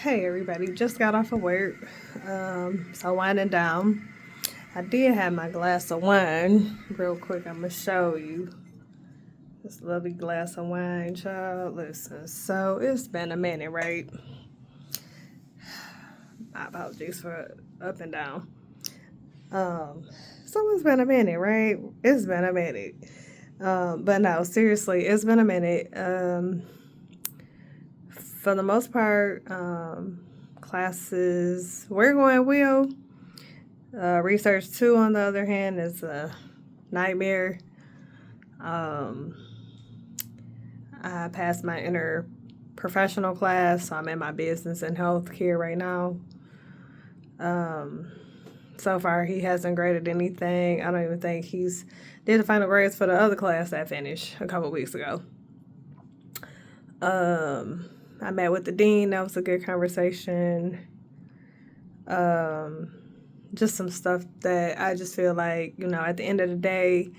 Hey everybody, just got off of work. So winding down. I did have my glass of wine. Real quick, I'm gonna show you this lovely glass of wine, child. Listen, so it's been a minute, right? My apologies for up and down. So it's been a minute, right? It's been a minute. But no, seriously, it's been a minute. For the most part, classes we're going well. Research 2, on the other hand, is a nightmare. Um, I passed my interprofessional class, so I'm in my business and healthcare right now. Um, so far, he hasn't graded anything. I don't even think he's did the final grades for the other class that finished a couple weeks ago. I met with the dean. That was a good conversation. Just some stuff that I just feel like, at the end of the day,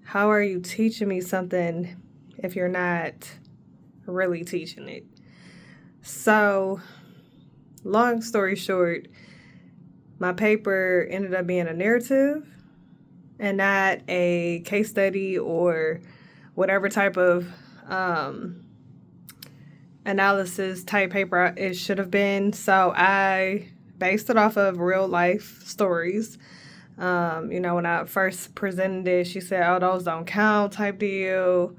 how are you teaching me something if you're not really teaching it? So, long story short, my paper ended up being a narrative and not a case study or whatever type of analysis type paper it should have been. So I based it off of real life stories. When I first presented it, she said, "Oh, those don't count," type deal.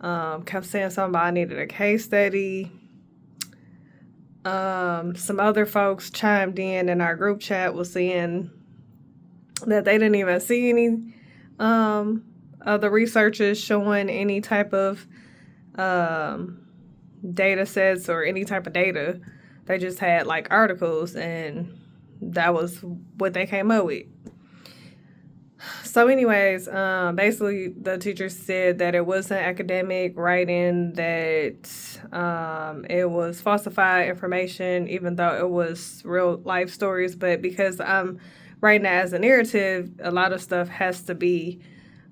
Kept saying something about I needed a case study. Some other folks chimed in our group chat was saying that they didn't even see any of the researchers showing any type of data sets or any type of data. They just had like articles, and that was what they came up with. So anyways, basically the teacher said that it wasn't academic writing, that it was falsified information, even though it was real life stories. But because I'm writing it as a narrative, a lot of stuff has to be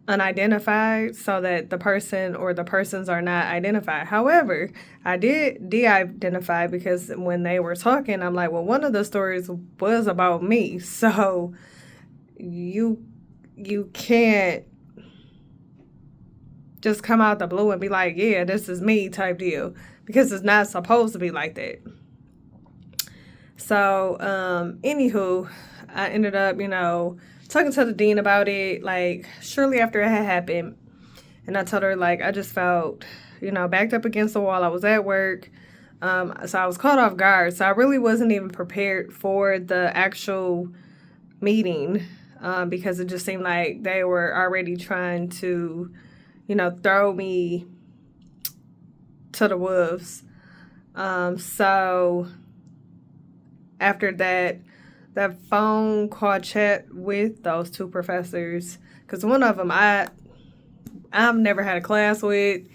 unidentified so that the person or the persons are not identified. However, I did de-identify because when they were talking, I'm like, well, one of the stories was about me. So you can't just come out the blue and be like, yeah, this is me type deal, because it's not supposed to be like that. So, anywho, I ended up, talking to the dean about it, like, shortly after it had happened. And I told her, like, I just felt, backed up against the wall. I was at work. So I was caught off guard. So I really wasn't even prepared for the actual meeting, because it just seemed like they were already trying to, throw me to the wolves. So after that phone call chat with those 2 professors, because one of them I've never had a class with.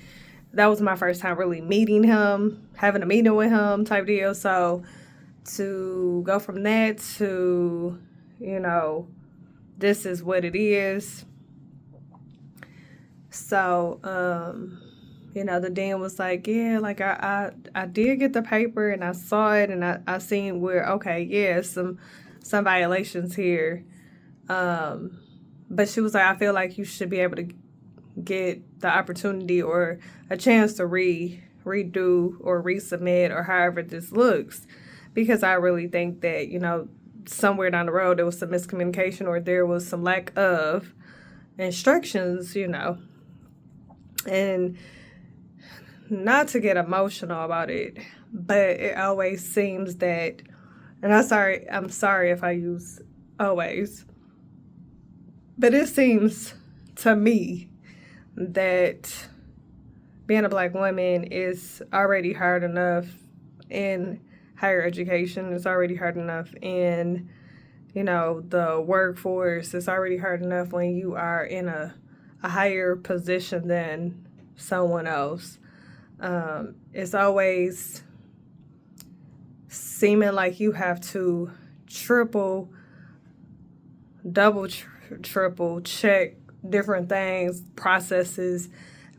That was my first time really meeting him, having a meeting with him type deal. So to go from that to, this is what it is. So, the dean was like, yeah, like I did get the paper and I saw it and I seen where, okay, yeah, some violations here. But she was like, I feel like you should be able to get the opportunity or a chance to redo or resubmit or however this looks, because I really think that, somewhere down the road there was some miscommunication or there was some lack of instructions, and not to get emotional about it, but it always seems that, and I'm sorry if I use always, but it seems to me that being a Black woman is already hard enough in higher education. It's already hard enough in, the workforce. It's already hard enough when you are in a higher position than someone else. It's always seeming like you have to triple, double, triple check different things, processes,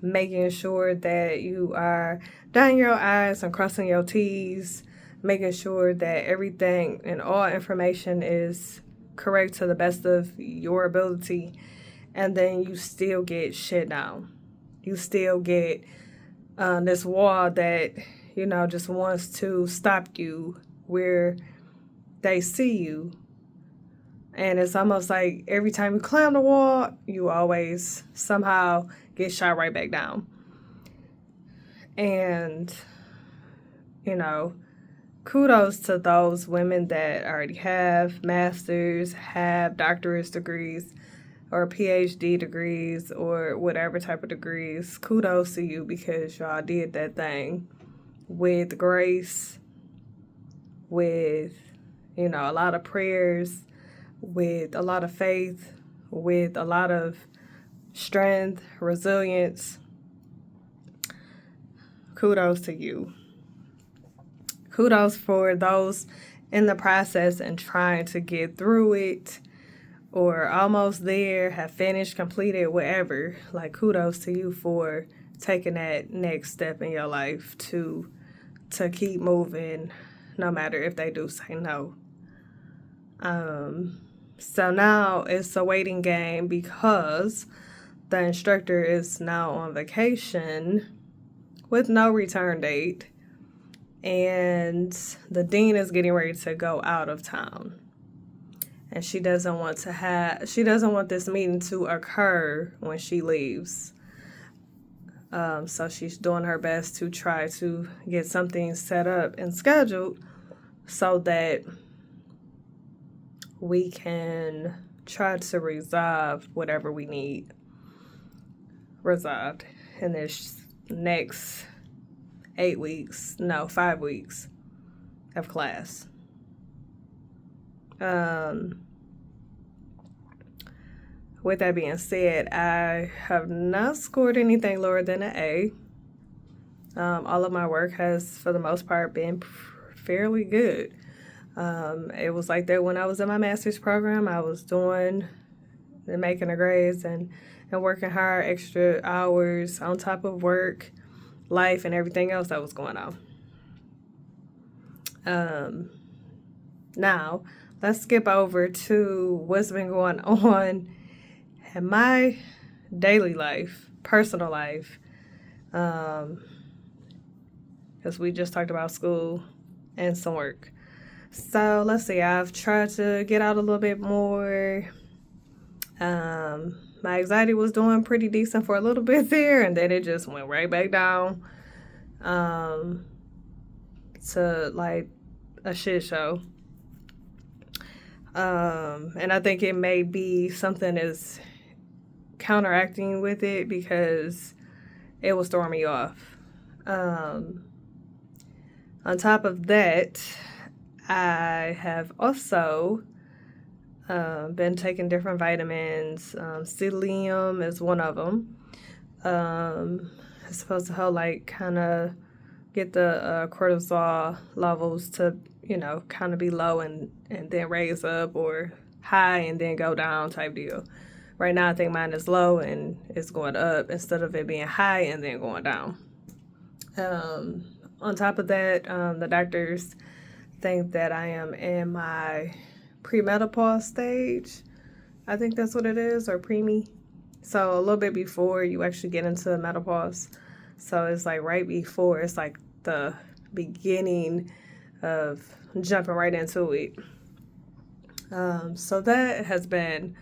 making sure that you are dotting your I's and crossing your T's, making sure that everything and all information is correct to the best of your ability, and then you still get shit down. You still get this wall that, just wants to stop you where they see you. And it's almost like every time you climb the wall, you always somehow get shot right back down. And, kudos to those women that already have masters, have doctorate degrees, or PhD degrees, or whatever type of degrees. Kudos to you, because y'all did that thing with grace, with, a lot of prayers, with a lot of faith, with a lot of strength, resilience. Kudos to you. Kudos for those in the process and trying to get through it, or almost there, have finished, completed, whatever. Like, kudos to you for taking that next step in your life to keep moving, no matter if they do say no. So now it's a waiting game, because the instructor is now on vacation with no return date, and the dean is getting ready to go out of town. And she doesn't want this meeting to occur when she leaves. So she's doing her best to try to get something set up and scheduled so that we can try to resolve whatever we need resolved in this next 5 weeks of class. With that being said, I have not scored anything lower than an A. All of my work has, for the most part, been fairly good. It was like that when I was in my master's program. I was doing and making the grades and working hard, extra hours on top of work, life, and everything else that was going on. Now, let's skip over to what's been going on in my daily life, personal life, because we just talked about school and some work. So let's see, I've tried to get out a little bit more. My anxiety was doing pretty decent for a little bit there, and then it just went right back down to like a shit show. And I think it may be something is counteracting with it, because it was throwing me off. On top of that, I have also been taking different vitamins. Selenium is one of them. It's supposed to help, like, kind of get the cortisol levels to, kind of be low and then raise up, or high and then go down type deal. Right now, I think mine is low and it's going up instead of it being high and then going down. On top of that, the doctors think that I am in my premenopause stage. I think that's what it is, or preemie. So a little bit before you actually get into menopause. So it's like right before, it's like the beginning of jumping right into it. So that has been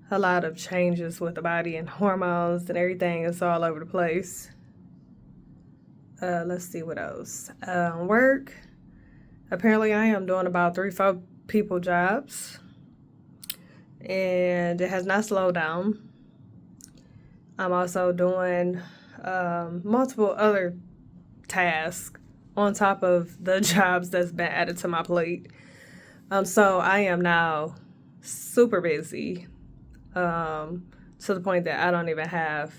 a lot of changes with the body and hormones and everything. It's all over the place. Let's see what else. Work. Apparently I am doing about 3-4 people jobs, and it has not slowed down. I'm also doing multiple other tasks on top of the jobs that's been added to my plate. So I am now super busy, to the point that I don't even have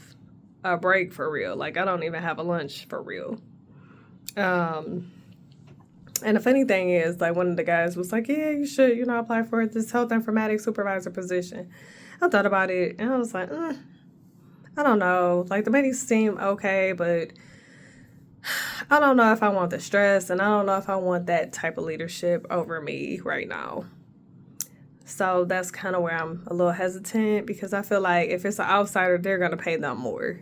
a break for real. Like, I don't even have a lunch for real. And the funny thing is, like, one of the guys was like, yeah, you should, apply for this health informatics supervisor position. I thought about it, and I was like, I don't know. Like, the money seemed okay, but I don't know if I want the stress, and I don't know if I want that type of leadership over me right now. So that's kind of where I'm a little hesitant, because I feel like if it's an outsider, they're going to pay them more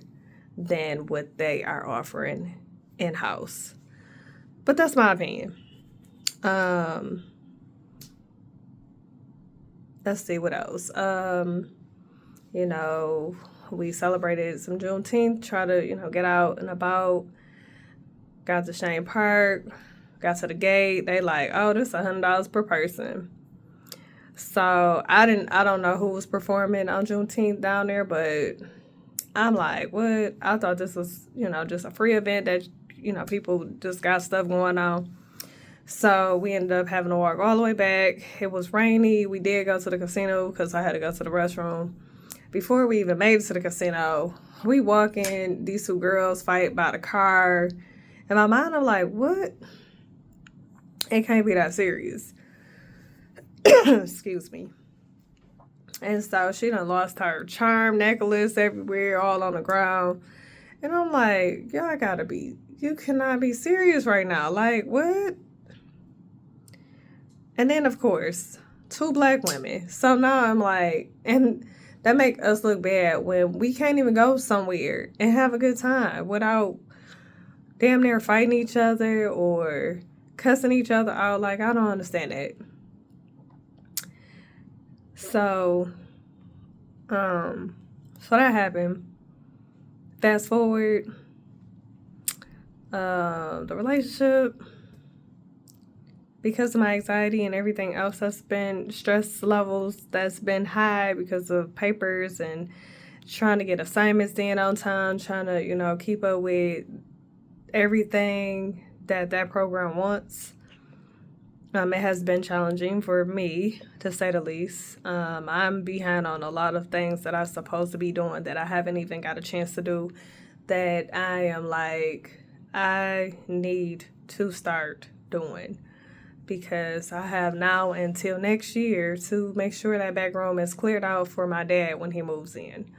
than what they are offering in-house. But that's my opinion. Let's see what else. You know, we celebrated some Juneteenth, try to, get out and about. Got to Shane Park, got to the gate. They like, oh, this $100 per person. So I don't know who was performing on Juneteenth down there, but I'm like, what? I thought this was, just a free event that, people just got stuff going on. So we ended up having to walk all the way back. It was rainy. We did go to the casino because I had to go to the restroom. Before we even made it to the casino, we walk in, these two girls fight by the car. In my mind, I'm like, what? It can't be that serious. Excuse me. And so she done lost her charm necklace everywhere, all on the ground. And I'm like, you cannot be serious right now. Like, what? And then, of course, 2 black women. So now I'm like, and that make us look bad when we can't even go somewhere and have a good time without damn near fighting each other or cussing each other out. Like, I don't understand that. So that happened. Fast forward, the relationship, because of my anxiety and everything else that's been, stress levels that's been high because of papers and trying to get assignments in on time, trying to, keep up with everything that program wants. It has been challenging for me, to say the least. I'm behind on a lot of things that I'm supposed to be doing that I haven't even got a chance to do, that I am like, I need to start doing, because I have now until next year to make sure that back room is cleared out for my dad when he moves in.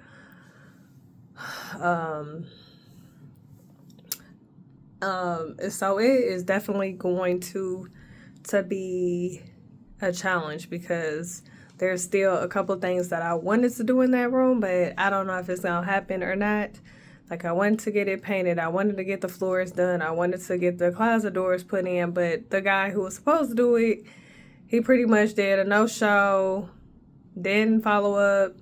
So it is definitely going to be a challenge, because there's still a couple things that I wanted to do in that room, but I don't know if it's going to happen or not. Like, I wanted to get it painted. I wanted to get the floors done. I wanted to get the closet doors put in, but the guy who was supposed to do it, he pretty much did a no-show, didn't follow up.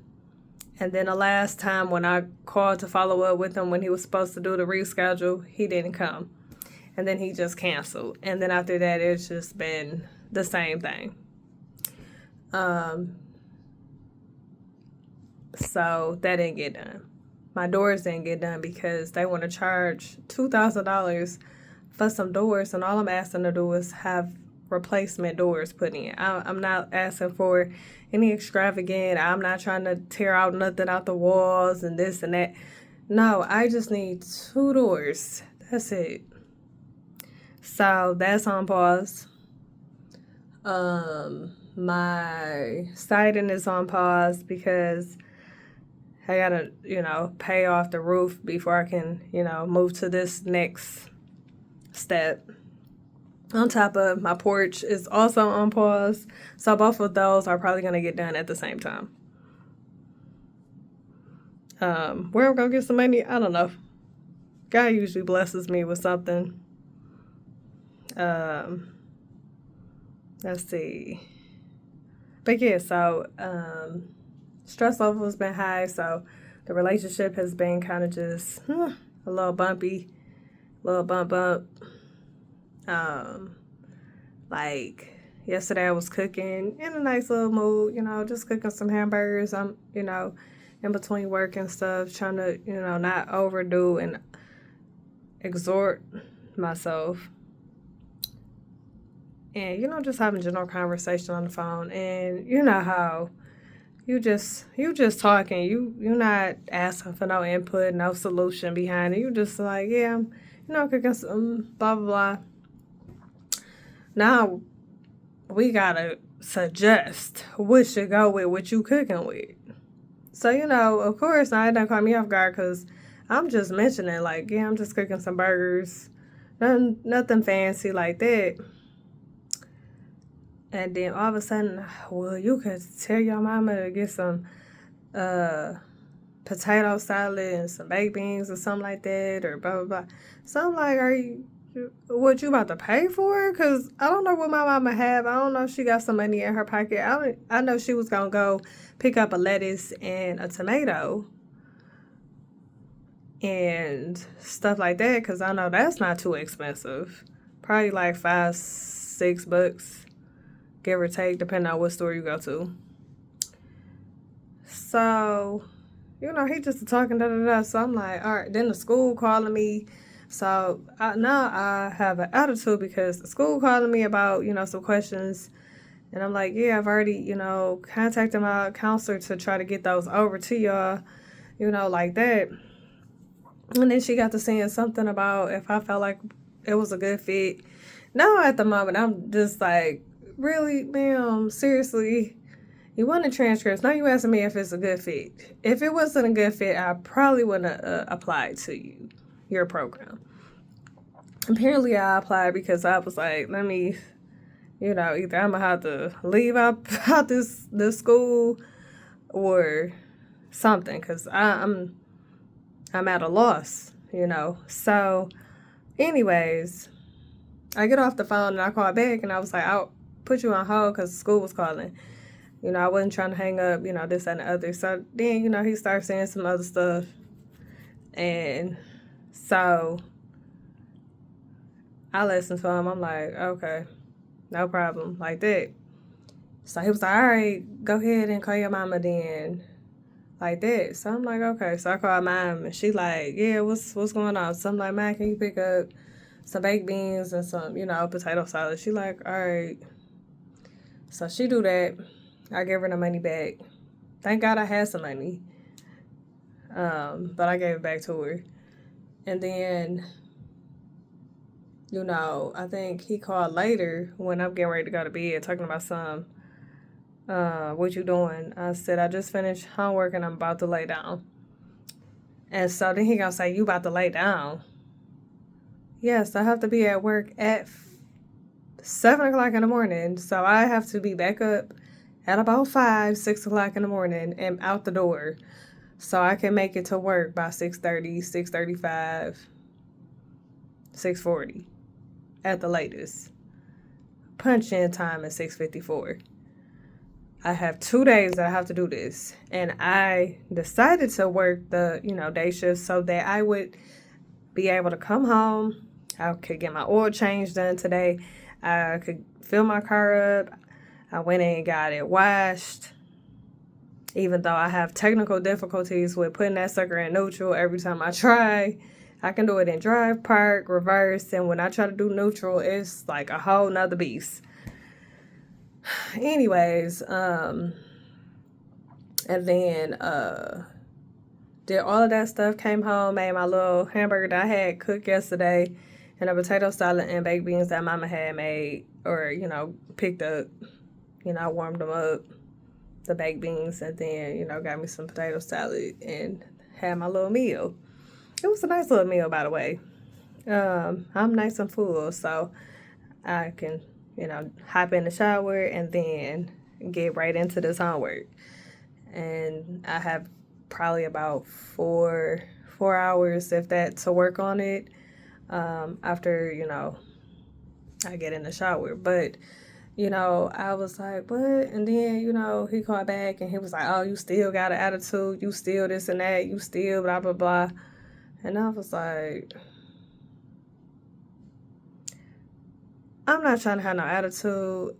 And then the last time when I called to follow up with him when he was supposed to do the reschedule, he didn't come. And then he just canceled. And then after that, it's just been the same thing. So that didn't get done. My doors didn't get done because they want to charge $2,000 for some doors, and all I'm asking to do is have replacement doors put in. I'm not asking for any extravagant. I'm not trying to tear out nothing out the walls and this and that. No, I just need 2 doors. That's it. So that's on pause. My siding is on pause because I gotta, pay off the roof before I can, move to this next step. On top of, my porch is also on pause. So both of those are probably gonna get done at the same time. Where I'm gonna get some money, I don't know. God usually blesses me with something. Let's see. But yeah, so stress level has been high, so the relationship has been kind of just a little bumpy, bump. Like yesterday I was cooking in a nice little mood, just cooking some hamburgers. I'm, in between work and stuff, trying to, not overdo and exhort myself. And, just having general conversation on the phone. And you know how you just talking. You're not asking for no input, no solution behind it. You just like, yeah, I'm, cooking some blah, blah, blah. Now, we gotta suggest what should go with what you cooking with. So, of course, now it done caught me off guard because I'm just mentioning, like, yeah, I'm just cooking some burgers. Nothing fancy like that. And then all of a sudden, well, you could tell your mama to get some uh potato salad and some baked beans or something like that, or blah blah blah. So I'm like, what you about to pay for? Cause I don't know what my mama have. I don't know if she got some money in her pocket. I know she was gonna go pick up a lettuce and a tomato and stuff like that. Cause I know that's not too expensive. Probably like $5-6, give or take, depending on what store you go to. So he just talking da da da. So I'm like, all right. Then the school calling me. So now I have an attitude because the school calling me about some questions, and I'm like, yeah, I've already contacted my counselor to try to get those over to y'all, like that. And then she got to saying something about if I felt like it was a good fit. Now at the moment, I'm just like, really, ma'am, seriously. You want the transcripts. Now you asking me if it's a good fit. If it wasn't a good fit, I probably wouldn't have applied to your program. Apparently, I applied because I was like, let me, either I'm going to have to leave out this school or something because I'm at a loss, So, anyways, I get off the phone and I call back and I was like, I'll put you on hold because school was calling. I wasn't trying to hang up, this and the other. So then, he started saying some other stuff. And so I listened to him. I'm like, okay, no problem, like that. So he was like, all right, go ahead and call your mama then, like that. So I'm like, okay. So I called mom and she like, yeah, what's going on? So I'm like, man, can you pick up some baked beans and some, potato salad? She like, all right. So she do that. I gave her the money back. Thank God I had some money. But I gave it back to her. And then, I think he called later when I'm getting ready to go to bed talking about some, what you doing? I said, I just finished homework and I'm about to lay down. And so then he gonna say, you about to lay down? Yes, I have to be at work at 7 o'clock in the morning. So I have to be back up at about 6 o'clock in the morning and out the door so I can make it to work by 6:30, 6:35, 6:40 at the latest. Punch in time at 6:54. I have 2 days that I have to do this. And I decided to work the, day shift so that I would be able to come home. I could get my oil change done today. I could fill my car up. I went in and got it washed. Even though I have technical difficulties with putting that sucker in neutral every time I try. I can do it in drive, park, reverse, and when I try to do neutral, it's like a whole nother beast. Anyways, and then did all of that stuff, came home, made my little hamburger that I had cooked yesterday, and a potato salad and baked beans that mama had made, or, picked up. I warmed them up, the baked beans, and then, got me some potato salad and had my little meal. It was a nice little meal, by the way. I'm nice and full, so I can, hop in the shower and then get right into this homework. And I have probably about 4 hours, if that, to work on it after, I get in the shower. But, I was like, what? And then, he called back and he was like, oh, you still got an attitude. You still this and that. You still blah, blah, blah. And I was like, I'm not trying to have no attitude.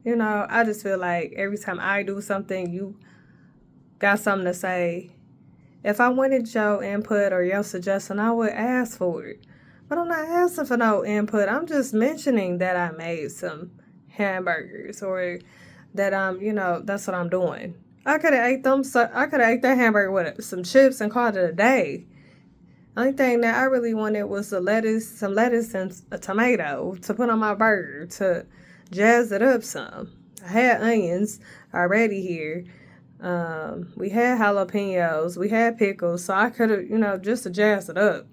I just feel like every time I do something, you got something to say. If I wanted your input or your suggestion, I would ask for it. But I'm not asking for no input. I'm just mentioning that I made some hamburgers or that that's what I'm doing. I could have ate them. So I could have ate that hamburger with some chips and called it a day. Only thing that I really wanted was some lettuce and a tomato to put on my burger to jazz it up some. I had onions already here. We had jalapenos. We had pickles. So I could have, just to jazz it up.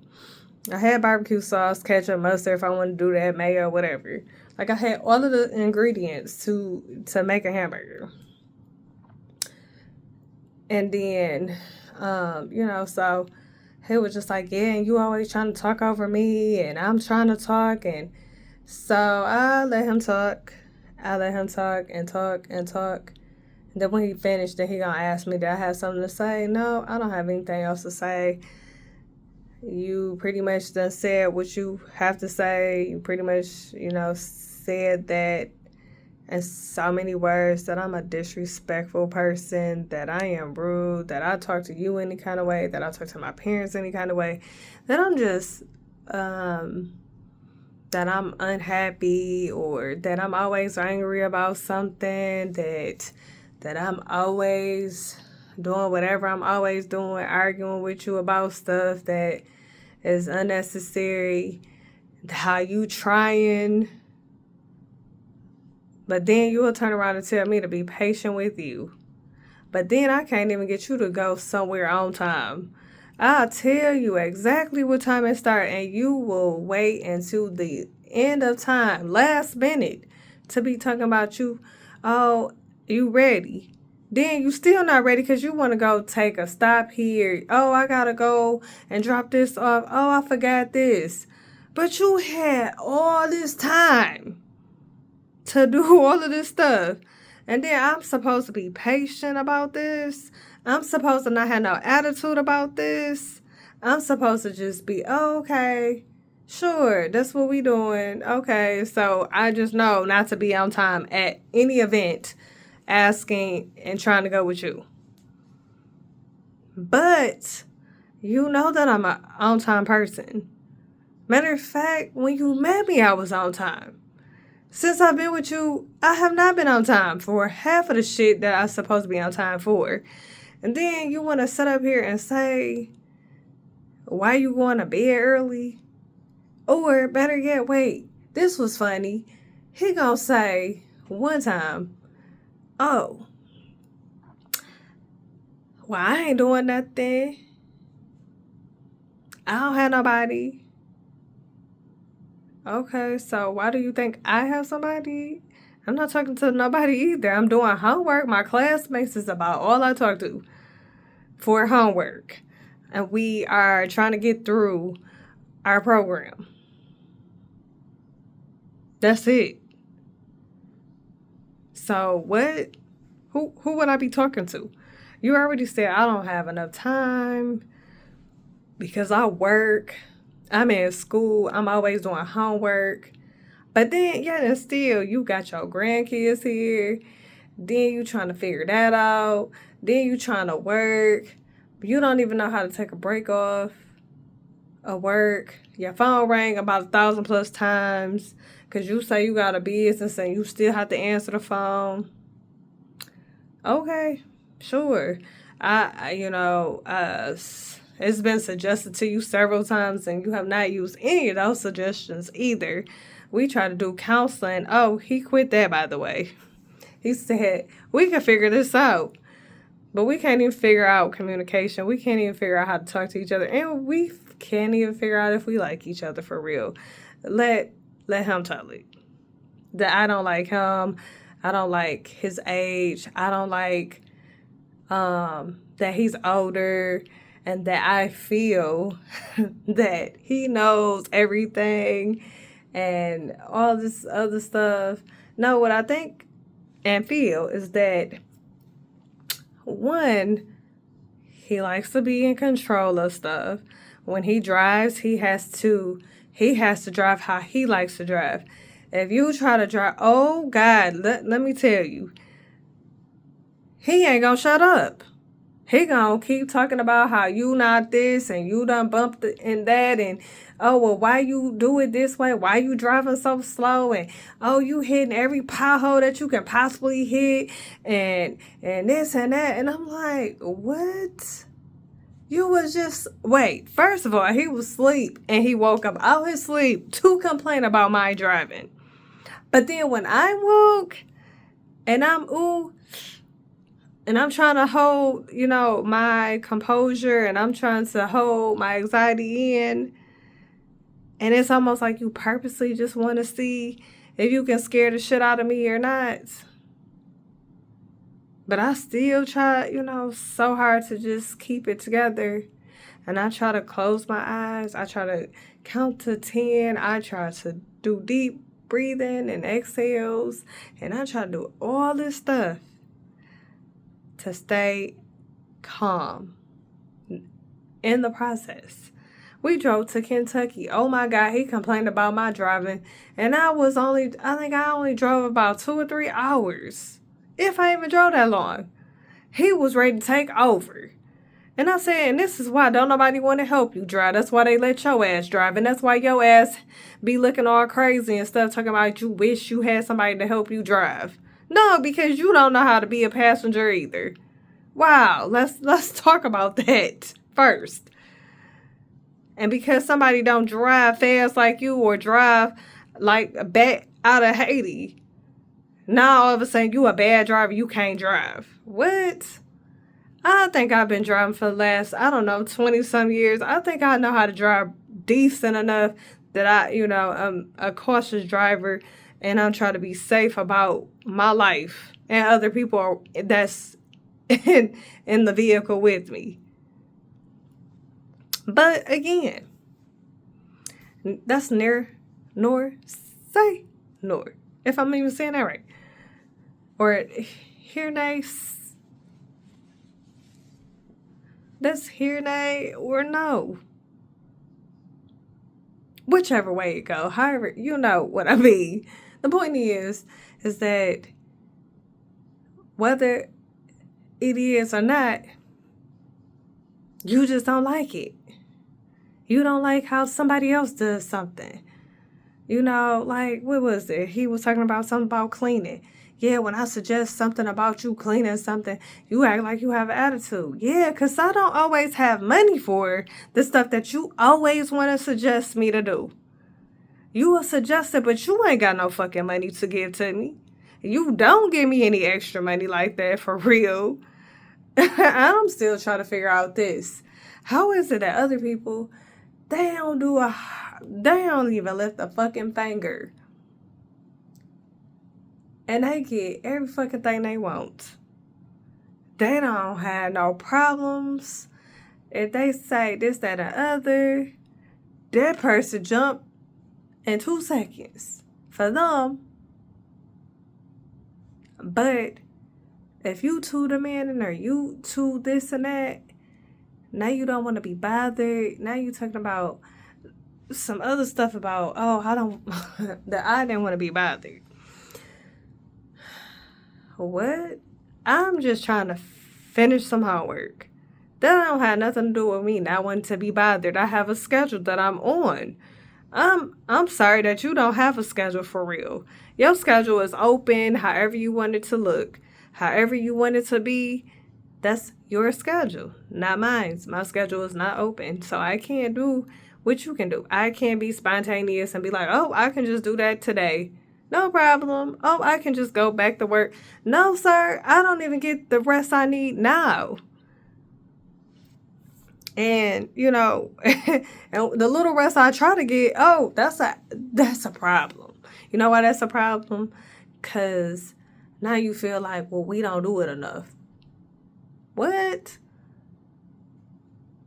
I had barbecue sauce, ketchup, mustard if I want to do that, mayo, whatever. Like I had all of the ingredients to make a hamburger. And then, so he was just like, yeah, and you always trying to talk over me, and I'm trying to talk, and so I let him talk. I let him talk and talk and talk. And then when he finished, then he gonna ask me, did I have something to say? No, I don't have anything else to say. You pretty much done said what you have to say. You pretty much, said that in so many words that I'm a disrespectful person, that I am rude, that I talk to you any kind of way, that I talk to my parents any kind of way, that I'm just, that I'm unhappy, or that I'm always angry about something, that I'm always doing whatever I'm always doing, arguing with you about stuff that is unnecessary, how you trying, but then you will turn around and tell me to be patient with you. But then I can't even get you to go somewhere on time. I'll tell you exactly what time it starts, and you will wait until the end of time, last minute, to be talking about you. Oh, you ready? Then you still not ready because you want to go take a stop here. Oh, I gotta go and drop this off. Oh, I forgot this. But you had all this time to do all of this stuff. And then I'm supposed to be patient about this. I'm supposed to not have no attitude about this. I'm supposed to just be, oh, okay, sure, that's what we doing. Okay, so I just know not to be on time at any event asking and trying to go with you. But you know that I'm an on-time person. Matter of fact, when you met me, I was on time. Since I've been with you, I have not been on time for half of the shit that I'm supposed to be on time for. And then you want to sit up here and say, why you going to bed early? Or better yet, wait, this was funny. He gonna say one time, oh, well, I ain't doing nothing. I don't have nobody. Okay, so why do you think I have somebody? I'm not talking to nobody either. I'm doing homework. My classmates is about all I talk to for homework. And we are trying to get through our program. That's it. So what? Who would I be talking to? You already said I don't have enough time because I work. I'm in school. I'm always doing homework. But then, yeah, and still, you got your grandkids here. Then you trying to figure that out. Then you trying to work. You don't even know how to take a break off of work. Your phone rang about 1,000 plus times because you say you got a business and you still have to answer the phone. Okay, sure. It's been suggested to you several times and you have not used any of those suggestions either. We try to do counseling. Oh, he quit that, by the way. He said, we can figure this out. But we can't even figure out communication. We can't even figure out how to talk to each other. And we can't even figure out if we like each other for real. Let him tell it. That I don't like him. I don't like his age. I don't like that he's older, and that I feel that he knows everything and all this other stuff. No, what I think and feel is that, one, he likes to be in control of stuff. When he drives, he has to drive how he likes to drive. If you try to drive, oh God, let me tell you, he ain't gonna shut up. He gonna keep talking about how you not this and you done bumped in that, and oh, well, why you do it this way? Why you driving so slow? And oh, you hitting every pothole that you can possibly hit, and this and that. And I'm like, what? You was just, wait, first of all, he was asleep and he woke up out his sleep to complain about my driving. But then when I woke and I'm trying to hold, my composure, and I'm trying to hold my anxiety in, And it's almost like you purposely just want to see if you can scare the shit out of me or not. But I still try, so hard to just keep it together. And I try to close my eyes. I try to count to 10. I try to do deep breathing and exhales. And I try to do all this stuff to stay calm in the process. We drove to Kentucky. Oh my God, he complained about my driving. And I think I only drove about 2 or 3 hours. If I even drove that long. He was ready to take over. And I said, and this is why don't nobody want to help you drive. That's why they let your ass drive. And that's why your ass be looking all crazy and stuff, talking about you wish you had somebody to help you drive. No, because you don't know how to be a passenger either. Wow, let's talk about that first. And because somebody don't drive fast like you or drive like back out of Haiti, now all of a sudden you a bad driver, you can't drive. What? I think I've been driving for the last, 20 some years. I think I know how to drive decent enough that I'm a cautious driver and I'm trying to be safe about my life and other people that's in the vehicle with me. But again, that's nor, say, nor. If I'm even saying that right. Or hear nice. That's hear nay or no. Whichever way it go. However, you know what I mean. The point is that whether it is or not, you just don't like it. You don't like how somebody else does something. Like, what was it? He was talking about something about cleaning. Yeah, when I suggest something about you cleaning something, you act like you have an attitude. Yeah, because I don't always have money for the stuff that you always want to suggest me to do. You will suggest it, but you ain't got no fucking money to give to me. You don't give me any extra money like that, for real. I'm still trying to figure out this. How is it that other people, they don't even lift a fucking finger. And they get every fucking thing they want. They don't have no problems. If they say this, that, and other, that person jump in 2 seconds for them. But if you two the man or you two this and that, now you don't want to be bothered. Now you talking about some other stuff about, that I didn't want to be bothered. What? I'm just trying to finish some homework. That don't have nothing to do with me not wanting to be bothered. I have a schedule that I'm on. I'm sorry that you don't have a schedule for real. Your schedule is open however you want it to look. However you want it to be, that's your schedule, not mine. My schedule is not open, so I can't do what you can do. I can't be spontaneous and be like, oh, I can just do that today. No problem. Oh, I can just go back to work. No, sir, I don't even get the rest I need now. And, and the little rest I try to get, that's a problem. You know why that's a problem? Because now you feel like, well, we don't do it enough. What?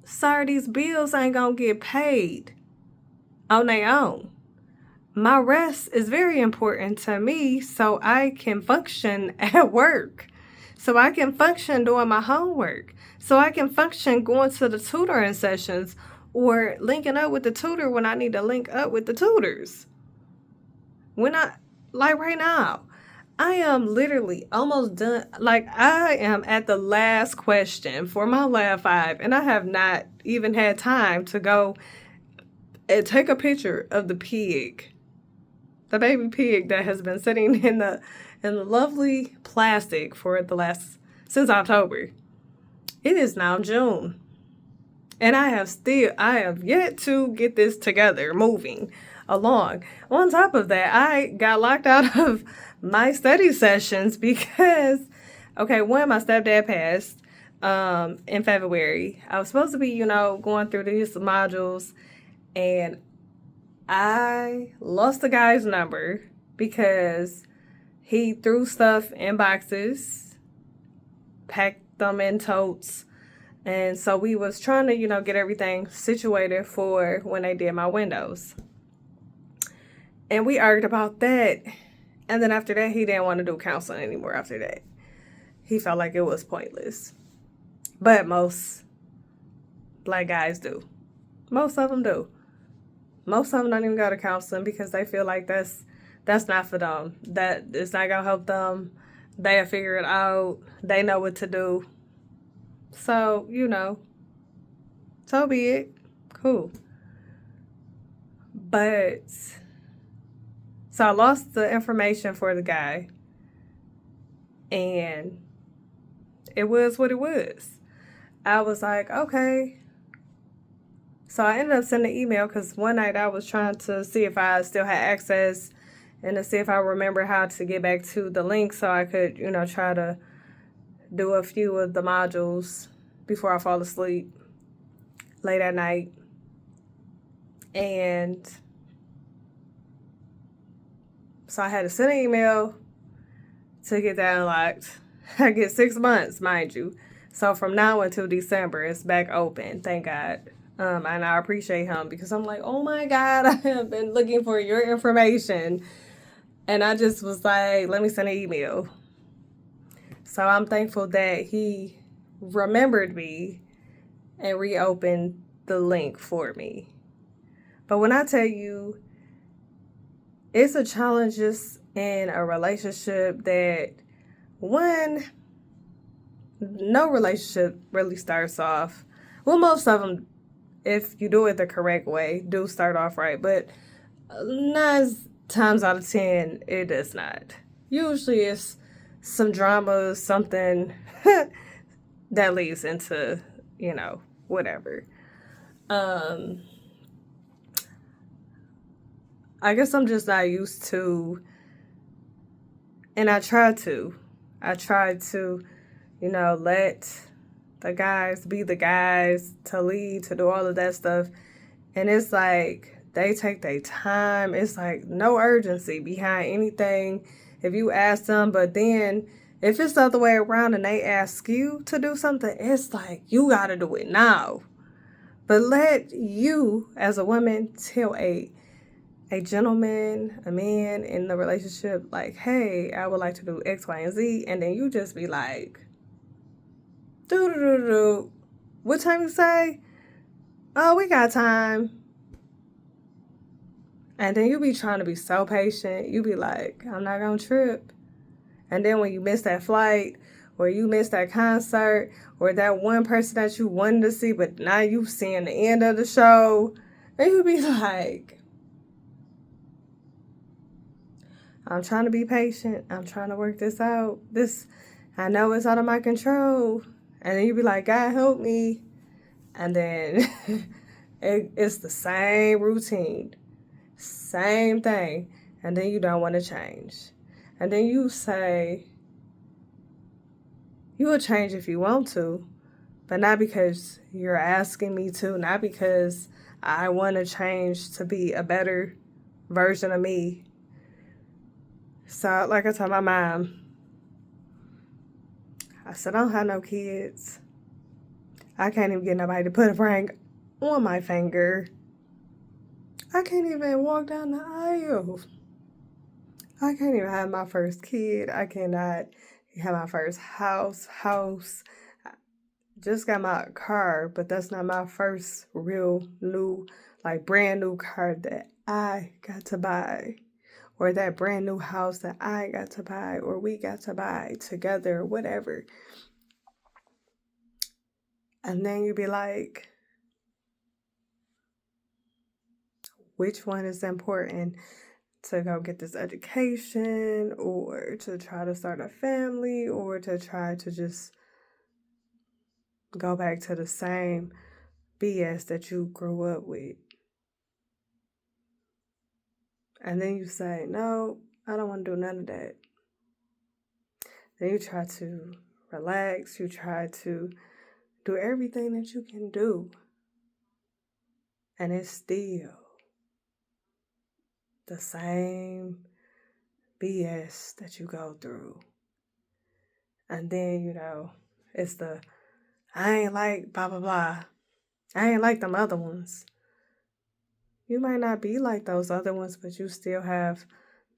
Sir, these bills ain't gonna get paid on their own. My rest is very important to me so I can function at work. So I can function doing my homework. So I can function going to the tutoring sessions or linking up with the tutor when I need to link up with the tutors. Like right now, I am literally almost done. Like I am at the last question for my Lab 5 and I have not even had time to go and take a picture of the pig. The baby pig that has been sitting in the lovely plastic since October. It is now June. And I have yet to get this together, moving along. On top of that, I got locked out of my study sessions because, one, my stepdad passed in February. I was supposed to be, going through these modules, and I lost the guy's number because he threw stuff in boxes, packed them in totes, and so we was trying to, get everything situated for when they did my windows. And we argued about that. And then after that, he didn't want to do counseling anymore after that. He felt like it was pointless. But most black guys do. Most of them do. Most of them don't even go to counseling because they feel like that's not for them. That it's not gonna help them. They'll figure it out. They know what to do. So, so be it. Cool. But so I lost the information for the guy, and it was what it was. I was like, okay. So I ended up sending an email because one night I was trying to see if I still had access and to see if I remember how to get back to the link so I could, try to do a few of the modules before I fall asleep late at night. And so I had to send an email to get that unlocked. I get 6 months, mind you. So from now until December, it's back open. Thank God. And I appreciate him because I'm like, oh my God, I have been looking for your information. And I just was like, let me send an email. So I'm thankful that he remembered me and reopened the link for me. But when I tell you, it's a challenge just in a relationship that, one, no relationship really starts off. Well, most of them, if you do it the correct way, do start off right. But 9 times out of 10, it does not. Usually it's some drama, something that leads into, whatever. I guess I'm just not used to, and I try to, let the guys be the guys, to lead, to do all of that stuff. And it's like, they take their time. It's like no urgency behind anything if you ask them. But then if it's the other way around and they ask you to do something, it's like, you got to do it now. But let you, as a woman, tell a gentleman, a man in the relationship, like, hey, I would like to do X, Y, and Z. And then you just be like, do. What time you say? Oh, we got time. And then you be trying to be so patient. You be like, I'm not going to trip. And then when you miss that flight, or you miss that concert, or that one person that you wanted to see, but now you seeing the end of the show, and you be like, I'm trying to be patient. I'm trying to work this out. I know it's out of my control. And then you be like, God help me. And then it's the same routine. Same thing. And then you don't want to change. And then you say, you will change if you want to, but not because you're asking me to, not because I want to change to be a better version of me. So, like I told my mom, I said, I don't have no kids. I can't even get nobody to put a ring on my finger. I can't even walk down the aisle. I can't even have my first kid. I cannot have my first house. I just got my car, but that's not my first real new, like brand new car that I got to buy. Or that brand new house that I got to buy, or we got to buy together, whatever. And then you be like, which one is important? To go get this education, or to try to start a family, or to try to just go back to the same BS that you grew up with. And then you say, no, I don't want to do none of that. Then you try to relax. You try to do everything that you can do. And it's still the same BS that you go through. And then, it's I ain't like blah, blah, blah. I ain't like them other ones. You might not be like those other ones, but you still have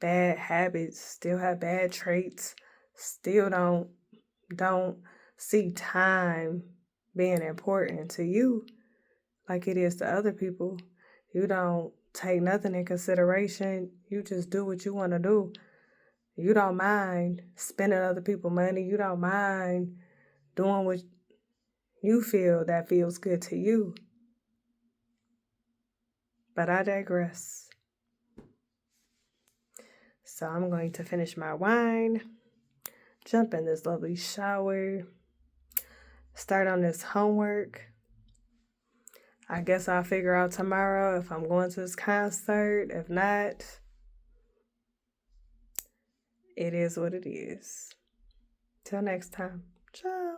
bad habits, still have bad traits, still don't see time being important to you like it is to other people. You don't take nothing in consideration. You just do what you want to do. You don't mind spending other people's money. You don't mind doing what you feel that feels good to you. But I digress. So I'm going to finish my wine, jump in this lovely shower, start on this homework. I guess I'll figure out tomorrow if I'm going to this concert. If not, it is what it is. Till next time. Ciao.